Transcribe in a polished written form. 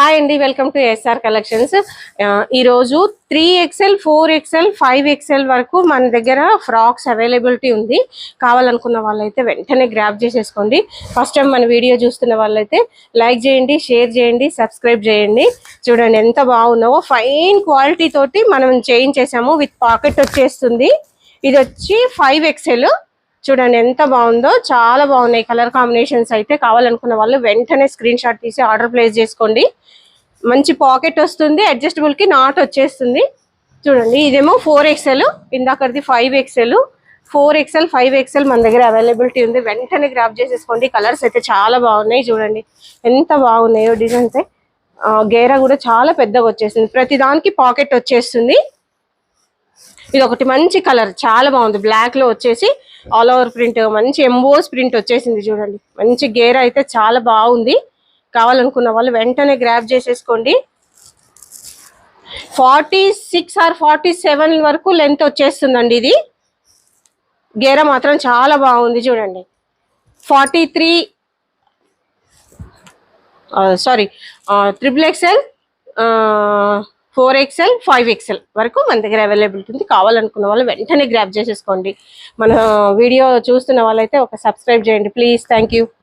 Hi అండి, welcome to SR collections. ఈరోజు 3XL 4XL 5XL వరకు మన దగ్గర ఫ్రాక్స్ అవైలబిలిటీ ఉంది. కావాలనుకున్న వాళ్ళైతే వెంటనే గ్రాబ్ చేసేసుకోండి. ఫస్ట్ టైం మన వీడియో చూస్తున్న వాళ్ళైతే లైక్ చేయండి, షేర్ చేయండి, సబ్స్క్రైబ్ చేయండి. చూడండి ఎంత బాగున్నావో, ఫైన్ క్వాలిటీ తోటి మనం చేయించేసాము. విత్ పాకెట్ వచ్చేస్తుంది. ఇది వచ్చి 5XL. చూడండి ఎంత బాగుందో, చాలా బాగున్నాయి కలర్ కాంబినేషన్స్. అయితే కావాలనుకున్న వాళ్ళు వెంటనే స్క్రీన్ షాట్ తీసి ఆర్డర్ ప్లేస్ చేసుకోండి. మంచి పాకెట్ వస్తుంది, అడ్జస్టబుల్ కి నాట్ వచ్చేస్తుంది. చూడండి ఇదేమో 4XL, ఇందాకది 5XL. 4XL 5XL మన దగ్గర అవైలబిలిటీ ఉంది. వెంటనే గ్రాబ్ చేసేసుకోండి. కలర్స్ అయితే చాలా బాగున్నాయి. చూడండి ఎంత బాగున్నాయో డిజైన్స్. గేరా కూడా చాలా పెద్దగా వచ్చేసింది. ప్రతి దానికి పాకెట్ వచ్చేస్తుంది. ఇది ఒకటి మంచి కలర్, చాలా బాగుంది. బ్లాక్ లో వచ్చేసి ఆల్ ఓవర్ ప్రింట్, మంచి ఎంబోస్ ప్రింట్ వచ్చేసింది. చూడండి మంచి గేర్ అయితే చాలా బాగుంది. కావాలనుకున్న వాళ్ళు వెంటనే గ్రాబ్ చేసేసుకోండి. 46 ఆర్ 47 వరకు లెంత్ వచ్చేస్తుందండి. ఇది గేర మాత్రం చాలా బాగుంది. చూడండి 43 సారీ XXL 4XL 5XL వరకు మన దగ్గర అవైలబిలిటీ ఉంది. కావాలనుకున్న వాళ్ళు వెంటనే గ్రాబ్ చేసేసుకోండి. మన వీడియో చూస్తున్న వాళ్ళైతే ఒక సబ్స్క్రైబ్ చేయండి ప్లీజ్. Thank you.